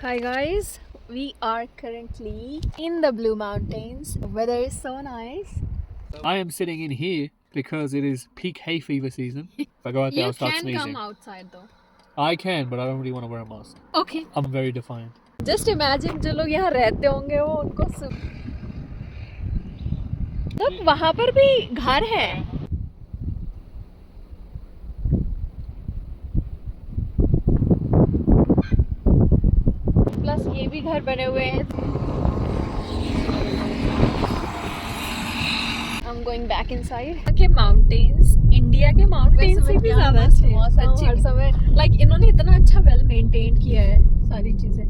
Hi guys, we are currently in the Blue Mountains. The weather is so nice. I am sitting in here because it is peak hay fever season. If I go out there, You I'll start can sneezing. come outside though. I can, but I don't really want to wear a mask. Okay. I'm very defiant. Just imagine जो लोग यहाँ रहते होंगे वो उनको लोग वहाँ पर भी घर है. प्लस ये भी घर बने हुए हैं. I'm going back inside. के mountains, इंडिया के mountains से भी ज़्यादा अच्छे हैं. सच्ची हर समय like इन्होंने इतना अच्छा well maintained किया है सारी चीज़ें.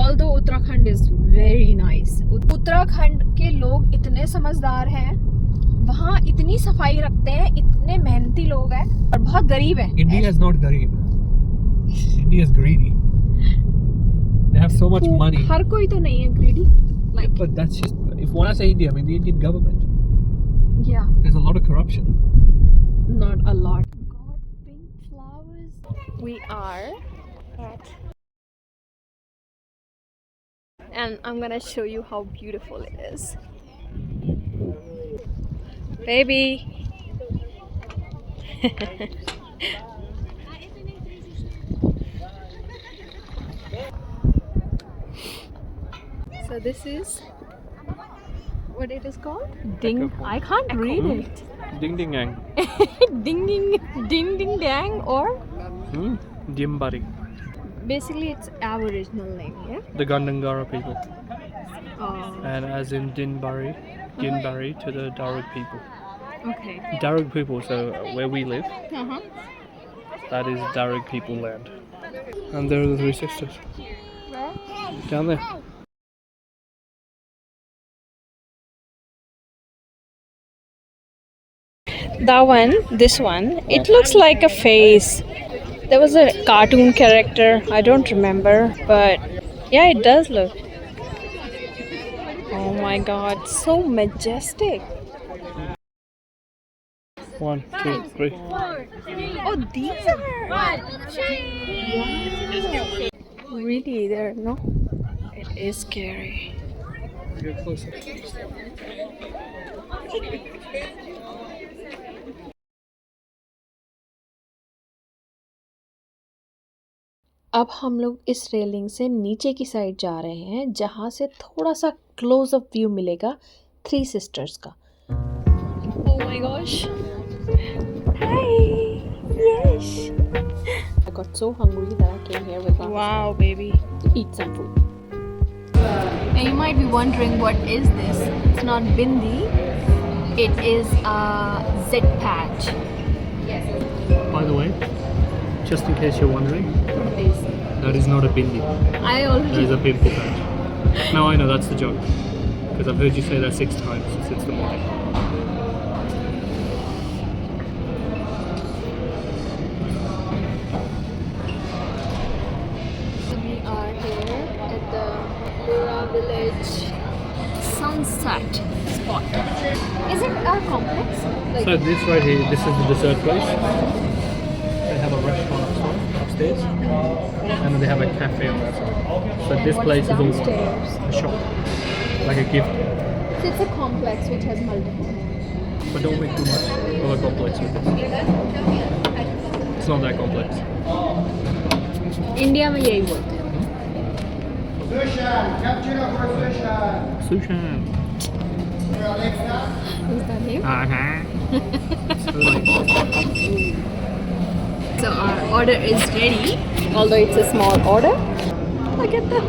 Although Uttarakhand is very nice. Uttarakhand के लोग इतने समझदार हैं. वहाँ इतनी सफाई रखते हैं, इतने मेहनती लोग हैं और बहुत गरीब हैं. India is not गरीब. India is greedy. They have so much money. हर कोई तो नहीं है greedy. Like But that's just, when I say India, I mean the Indian government. yeah. There's a lot of corruption. Not a lot. God, pink flowers. We are at, and I'm gonna show you how beautiful it is. Baby. So this is what it is called? Ding. I can't read it. Ding ding yang. Ding ding dang, or Dimbari. basically it's Aboriginal name, yeah. The Gandangara people. Oh, And as in Dinbari to the Darug people. okay. Darug people, so where we live, Uh-huh. that is Darug people land. And there are the three sisters. Where? Down there. That one, this one, it looks like a face. There was a cartoon character, I don't remember, but yeah, it does look. Oh my god, so majestic. 1, 2, 3. Oh, these are. Wow. Really, there, no? It is scary. Get closer. अब हम लोग इस railing से नीचे की side जा रहे हैं जहाँ से थोड़ा सा क्लोज अप व्यू मिलेगा थ्री सिस्टर्स का. Oh my gosh. Hi. Yes. I got so hungry that I came here with Mama. Wow, baby. To eat some food. And you might be wondering what is this? It's not bindi. It is a zit patch. By the way, just in case you're wondering, Please. that is not a bindi. I That already. is a pimple patch. No, I know, that's the joke. Because I've heard you say that 6 times since the morning. We are here at the Lura Village sunset spot. Is it a complex? Like, So this right here, this is the dessert place. They have a restaurant upstairs. And they have a cafe on that side. So this what's place is also downstairs? a shop. Like a gift. So it's a complex which has multiple. But don't make too much of a complex with it. It's not that complex. India में यही बोलते हैं. Sushan. Is that name? So our order is ready, although it's a small order. Look at that.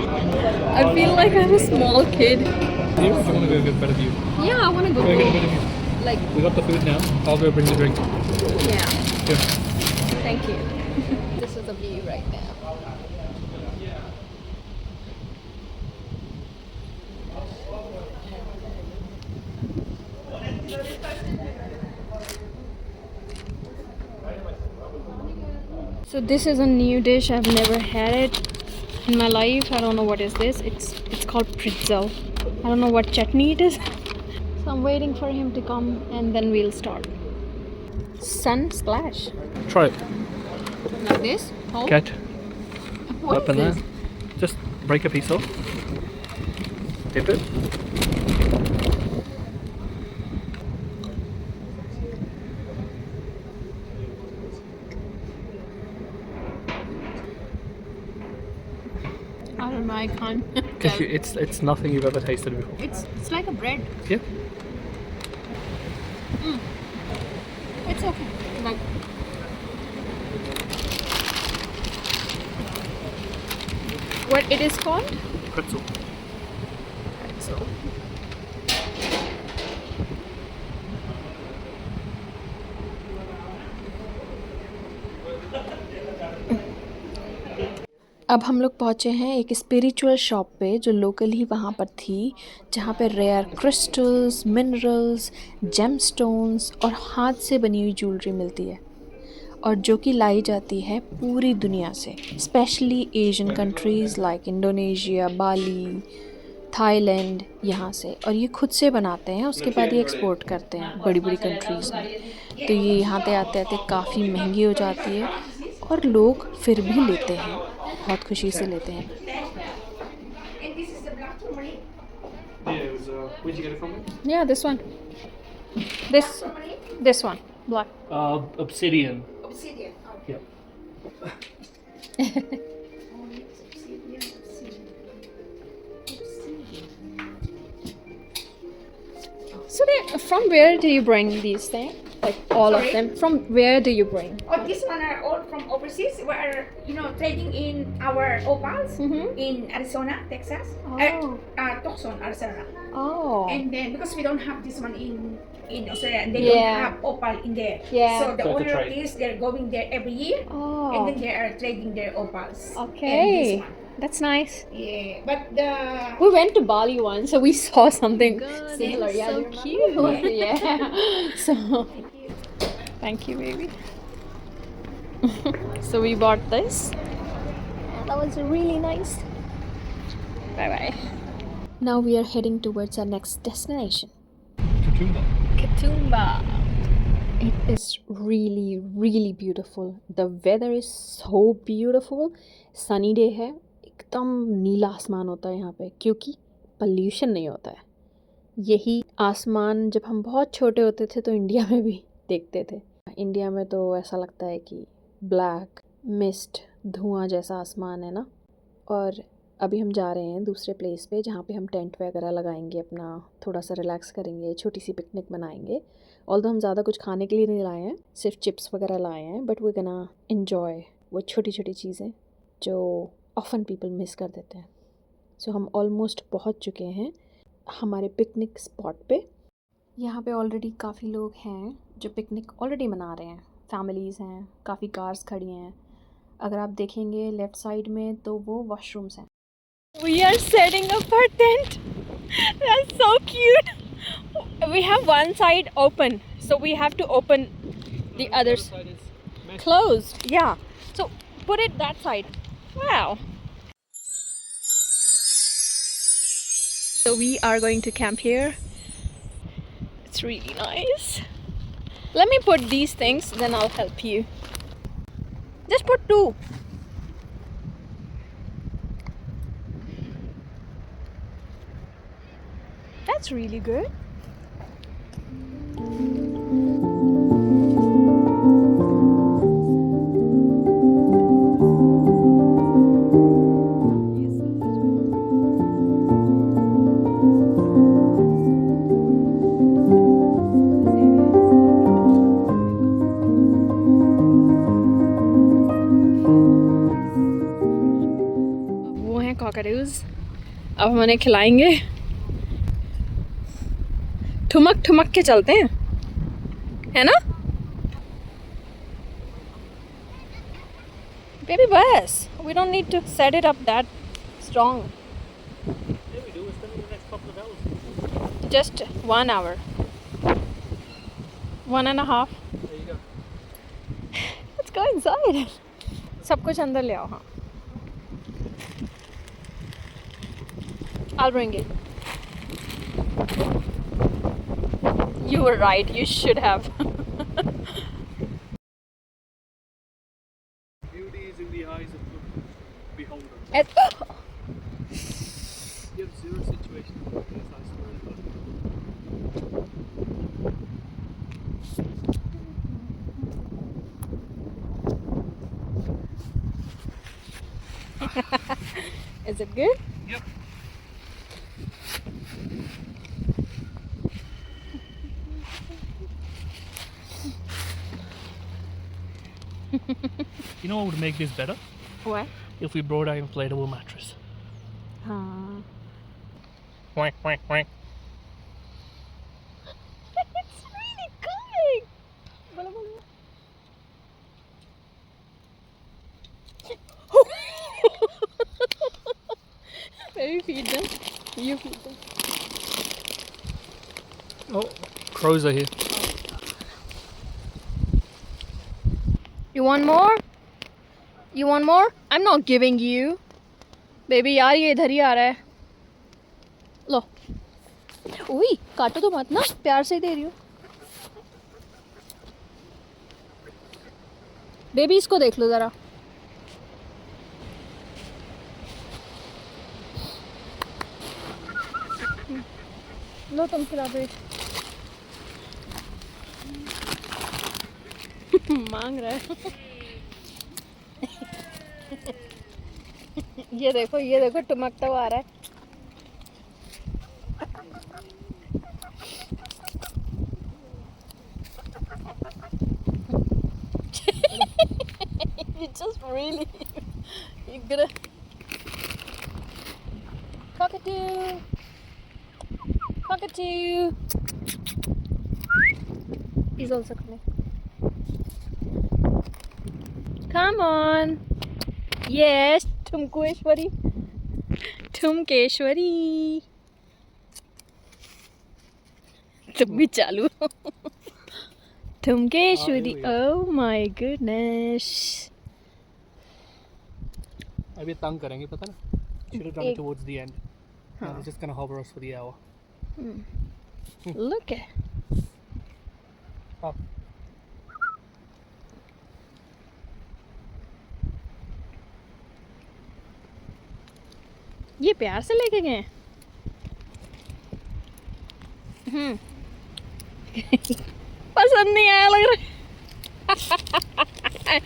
I feel like I'm a small kid. Do you want to go get a better view? Yeah, I want to go. Go get a better view. Like, We got the food now. I'll go bring the drink. yeah. Here. Thank you. This is the view right now. So this is a new dish. I've never had it in my life. I don't know what is this. It's called pretzel. I don't know what chutney it is. So I'm waiting for him to come and then we'll start. Sun splash. Try it. Like this? How? Get. What Open is that. this? Just break a piece off, dip it. I don't know, I can't. It's nothing you've ever tasted before. It's like a bread. Yeah. It's okay. Like, what it is called? Pretzel. So अब हम लोग पहुँचे हैं एक spiritual shop पे जो local ही वहाँ पर थी, जहाँ पे रेयर क्रिस्टल्स, मिनरल्स, जेमस्टोन्स और हाथ से बनी हुई ज्वेलरी मिलती है, और जो कि लाई जाती है पूरी दुनिया से, specially Asian countries like Indonesia, Bali, Thailand, यहाँ से। और ये खुद से बनाते हैं, उसके बाद ये एक्सपोर्ट करते हैं बड़ी बड़ी कंट्रीज़ में। तो ये यहाँ पे आते आते काफ़ी महंगी हो जाती है, और लोग फिर भी लेते हैं, बहुत खुशी से लेते हैं। Yeah, it was. Where'd you get it from? Yeah, this one. This one, black. Obsidian. Obsidian. Yep. So from where do you bring these things? Like all Sorry? of them? From where do you bring? Oh, this one are all from overseas. We are, trading in our opals in Arizona, Texas. Oh. Tucson, Arizona. Oh. And then because we don't have this one in Australia, and they Yeah. don't have opal in there. Yeah. So the So it's a owner of trade. this, they're going there every year, and Oh. then they are trading their opals. And Okay. this one. That's nice. Yeah, but the We went to Bali once, so we saw something similar. it's Yeah, so you remember? cute. Yeah. So thank you, baby. So we bought this. That was really nice. Bye bye. Now we are heading towards our next destination. Katoomba. Katoomba. It is really, really beautiful. The weather is so beautiful. Sunny day है, एकदम नीला आसमान होता है यहाँ पे, क्योंकि pollution नहीं होता है। यही आसमान जब हम बहुत छोटे होते थे तो इंडिया में भी देखते थे। इंडिया में तो ऐसा लगता है कि ब्लैक मिस्ट, धुआं जैसा आसमान है ना। और अभी हम जा रहे हैं दूसरे प्लेस पे, जहाँ पे हम टेंट वगैरह लगाएंगे, अपना थोड़ा सा रिलैक्स करेंगे, छोटी सी पिकनिक बनाएंगे। ऑल्दो हम ज़्यादा कुछ खाने के लिए नहीं लाए हैं, सिर्फ चिप्स वगैरह लाए हैं, बट वी गना एन्जॉय वो छोटी छोटी चीज़ें जो ऑफन पीपल मिस कर देते हैं। सो हम ऑलमोस्ट पहुँच चुके हैं हमारे पिकनिक स्पॉट पे। यहाँ पे ऑलरेडी काफ़ी लोग हैं जो पिकनिक ऑलरेडी मना रहे हैं, फैमिलीज़ हैं, काफ़ी कार्स खड़ी हैं। अगर आप देखेंगे लेफ़्ट साइड में तो वो वॉशरूम्स हैं। We are setting up our tent. That's so cute. We have one side open, so we have to open the others. Closed. Yeah. So put it that side. Wow. So we are going to camp here. It's really nice. Let me put these things, then I'll help you. Just put two. That's really good. वो हैं cockroach, अब हम उन्हें खिलाएंगे। ठुमक ठुमक के चलते हैं, है ना बेबी? बस, we don't need to set it up that strong. Yeah, we do. We're spending the next couple of hours. Just 1 hour, 1.5. There you go. Let's go inside. सब कुछ अंदर ले आओ। हाँ, I'll bring it. You were right. You should have. Beauty is in the eyes of the beholder. Is it good? Yep. You know what would make this better? What? If we brought an inflatable mattress. Quack, quack, quack. It's really good. Bolo, bolo. Maybe feed them. You feed them. Oh, crows are here. You want more? You want more? I'm not giving you. Baby यार ये इधर ही आ रहा है. लो. उई, काटो तो मत ना, प्यार से ही दे रही हूँ. बेबी इसको देख लो जरा. लो तुम खिला दो. मांग रहा है. ये देखो टुमकता हुआ आ रहा है. You just really you're gonna cockatoo. He's also coming. Come on. Yes, Tumkeshwari. तुम भी चालू. Tumkeshwari. Oh my goodness. अभी तंग करेंगे पता ना. Should have done it towards the end. Now they're just gonna hover us for the hour. Look at. Oh. ये प्यार से लेके गए. पसंद नहीं आया लग रहा है.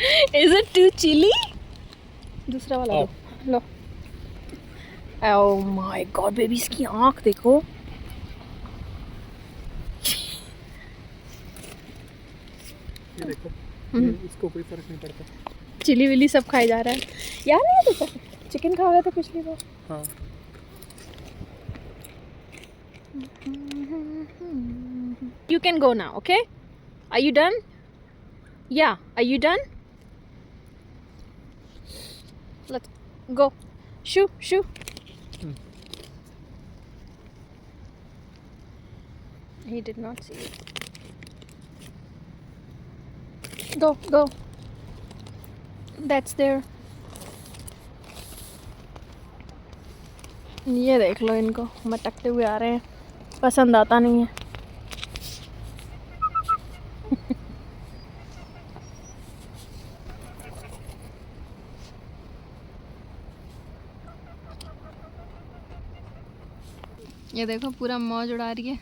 Is it too chilly? दूसरा वाला दो. लो. Oh my God, बेबी इसकी आँख देखो. ये देखो. इसको कोई फर्क नहीं पड़ता. चिली विली सब खाई जा रहा है. यार नहीं तो चिकन खा गया था पिछली बार. हाँ. You can go now, okay? Are you done? Yeah, are you done? Let's go. Shoo. He did not see it. Go. That's there. ये देख लो इनको मटकते हुए आ रहे हैं. पसंद आता नहीं है. ये देखो पूरा मौज उड़ा रही है.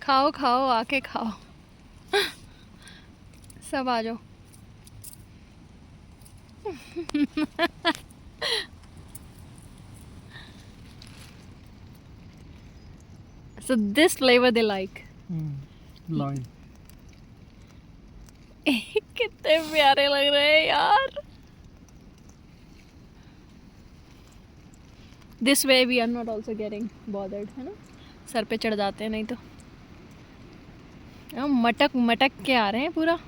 खाओ आके खाओ. सब आ जाओ. So this flavor they like. Lime. कितने प्यारे लग रहे हैं यार. This way we are not also getting bothered, है ना. सर पे चढ़ जाते हैं नहीं तो. मटक के आ रहे हैं पूरा.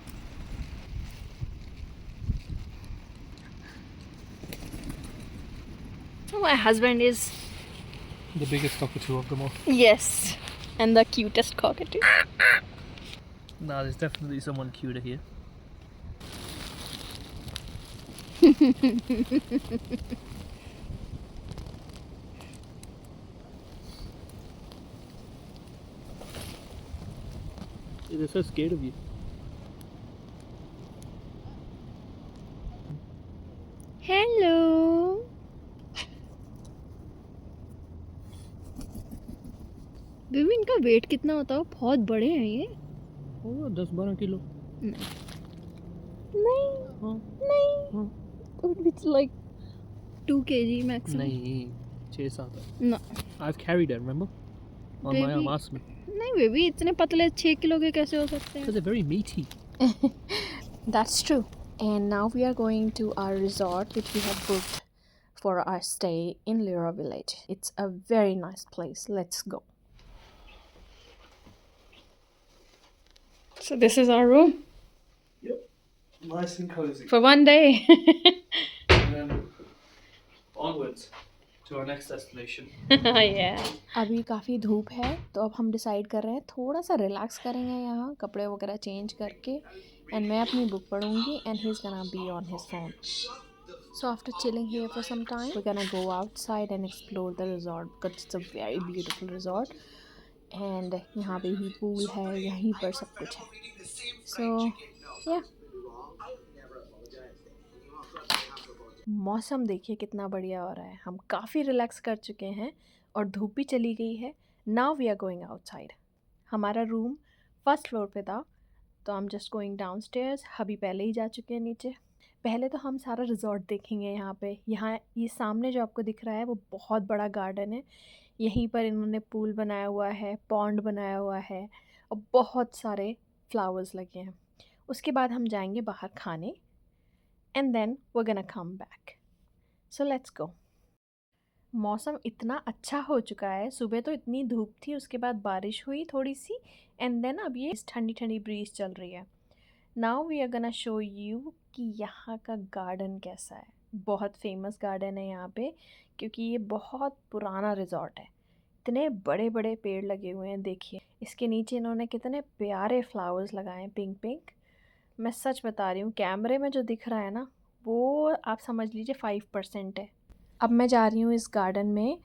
My husband is The biggest cockatoo of them all. yes, and the cutest cockatoo. Nah, there's definitely someone cuter here. They're so scared of you. Hello. Baby इनका वेट कितना होता है. बहुत बड़े हैं ये. Oh, 10-12 kilo. नहीं हाँ. नहीं, it's like 2 kg maximum. नहीं, 6-7 है. No. I've carried it, remember? On my arm, Baby. ask me. नहीं बेबी, इतने पतले 6 किलो के कैसे हो सकते हैं? Because they're very meaty. That's true. And now we are going to our resort which we have booked for our stay in Lira village. It's a very nice place. Let's go. So this is our room Yep. Nice and cozy. for one day. And then onwards to our next destination. Yeah. अभी काफ़ी धूप है तो अब हम decide कर रहे हैं थोड़ा सा रिलैक्स करेंगे यहाँ, कपड़े वगैरह चेंज करके, एंड मैं अपनी बुक पढ़ूंगी and he is gonna be on his phone. So after chilling here for some time, we're gonna go outside and explore the resort because it's a very beautiful resort. And यहाँ पे ही pool है, यहीं पर सब कुछ है. So yeah. मौसम देखिए कितना बढ़िया हो रहा है. हम काफ़ी रिलैक्स कर चुके हैं और धूप भी चली गई है. Now we are going outside. हमारा रूम फर्स्ट फ्लोर पे था तो हम जस्ट गोइंग डाउनस्टेयर्स. अभी पहले ही जा चुके हैं नीचे. पहले तो हम सारा रिजॉर्ट देखेंगे यहाँ पे. यहाँ ये सामने जो आपको दिख रहा है वो बहुत बड़ा गार्डन है. यहीं पर इन्होंने पूल बनाया हुआ है, पॉन्ड बनाया हुआ है और बहुत सारे फ्लावर्स लगे हैं. उसके बाद हम जाएंगे बाहर खाने and then we gonna come back. So let's go. मौसम इतना अच्छा हो चुका है. सुबह तो इतनी धूप थी, उसके बाद बारिश हुई थोड़ी सी एंड देन अब ये ठंडी ठंडी ब्रीज चल रही है. Now we are gonna show you कि यहाँ का गार्डन कैसा है. बहुत फेमस गार्डन है यहाँ पे क्योंकि ये बहुत पुराना रिजॉर्ट है. इतने बड़े बड़े पेड़ लगे हुए हैं. देखिए इसके नीचे इन्होंने कितने प्यारे फ्लावर्स लगाए हैं, पिंक पिंक. मैं सच बता रही हूँ, कैमरे में जो दिख रहा है ना वो आप समझ लीजिए 5% है. अब मैं जा रही हूँ इस गार्डन में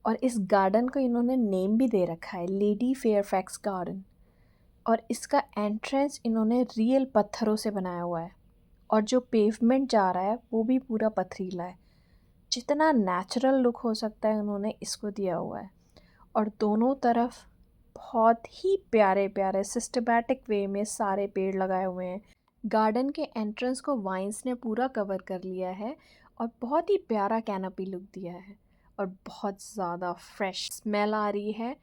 और इस गार्डन को इन्होंने नेम भी दे रखा है, लेडी फेयरफैक्स गार्डन. और इसका एंट्रेंस इन्होंने रियल पत्थरों से बनाया हुआ है और जो पेवमेंट जा रहा है वो भी पूरा पथरीला है. जितना नेचुरल लुक हो सकता है उन्होंने इसको दिया हुआ है. और दोनों तरफ बहुत ही प्यारे प्यारे सिस्टमैटिक वे में सारे पेड़ लगाए हुए हैं. गार्डन के एंट्रेंस को वाइन्स ने पूरा कवर कर लिया है और बहुत ही प्यारा कैनोपी लुक दिया है और बहुत ज़्यादा फ्रेश स्मेल आ रही है.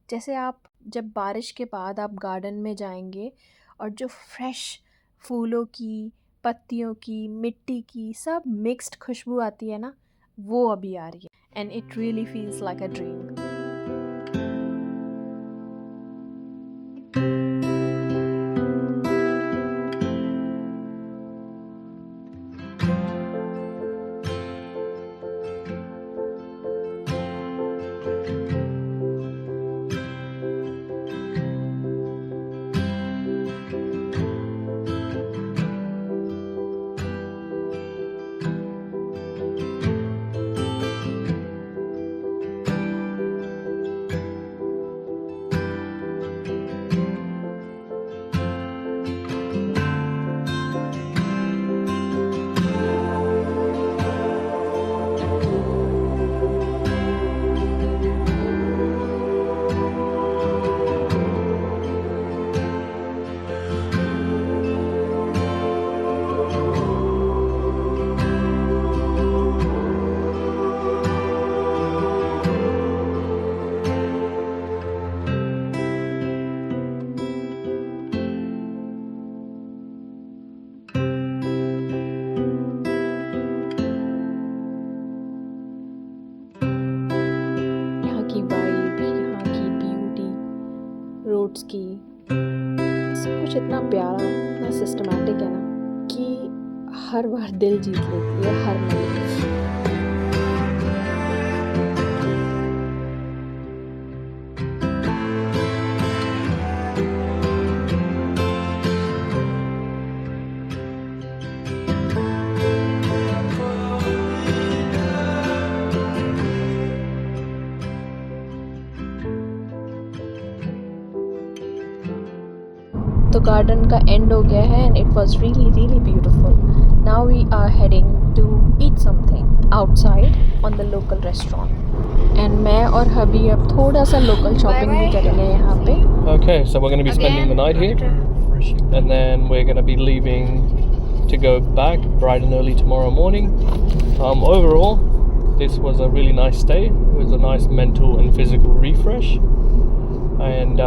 जैसे आप जब बारिश के बाद आप गार्डन में जाएंगे और जो फ्रेश फूलों की, पत्तियों की, मिट्टी की सब मिक्स्ड खुशबू आती है ना, वो अभी आ रही है. And it really feels like a dream. Roads की सब कुछ इतना प्यारा, इतना सिस्टमैटिक है ना कि हर बार दिल जीत लेती है हर नई. तो गार्डन का एंड हो गया है and it was really beautiful. Now we are heading to eat something outside on the local restaurant. And मैं और हबी अब थोड़ा सा लोकल शॉपिंग भी करेंगे यहाँ पे. Okay, so we're going to be spending the night here. refreshing. And then we're going to be leaving to go back bright and early tomorrow morning. Overall, this was a really nice stay. It was a nice mental and physical refresh. And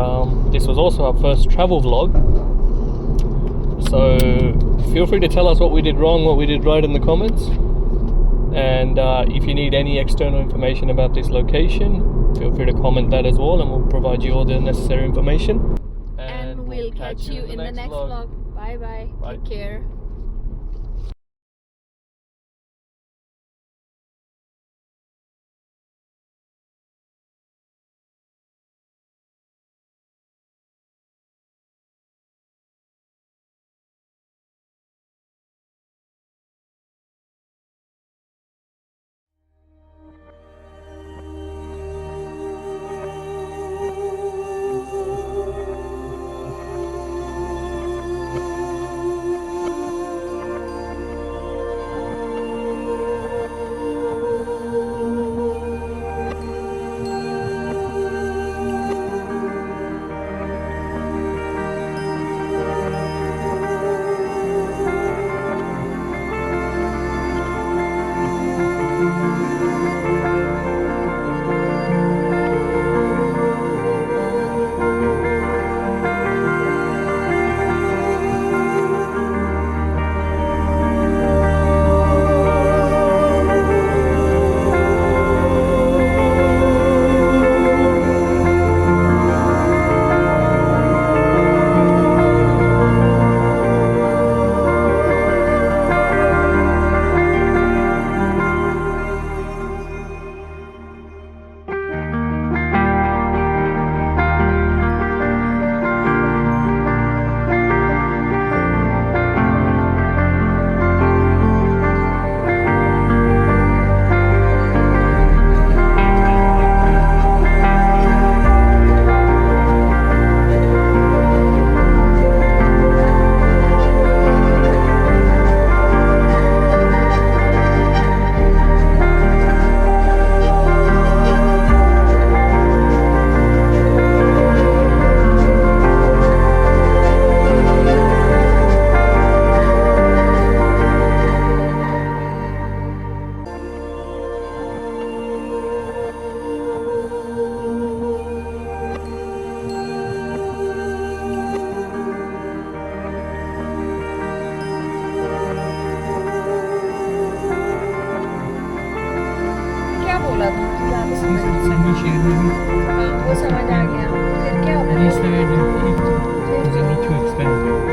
this was also our first travel vlog. So feel free to tell us what we did wrong, what we did right in the comments. And if you need any external information about this location, feel free to comment that as well, and we'll provide you all the necessary information. And we'll catch you in the next vlog. Bye bye. Bye. Take care. क्या बोला था? ज़्यादा समझ हाँ वो समझ आ गया। फिर क्या बोला? He said it doesn't need to expand.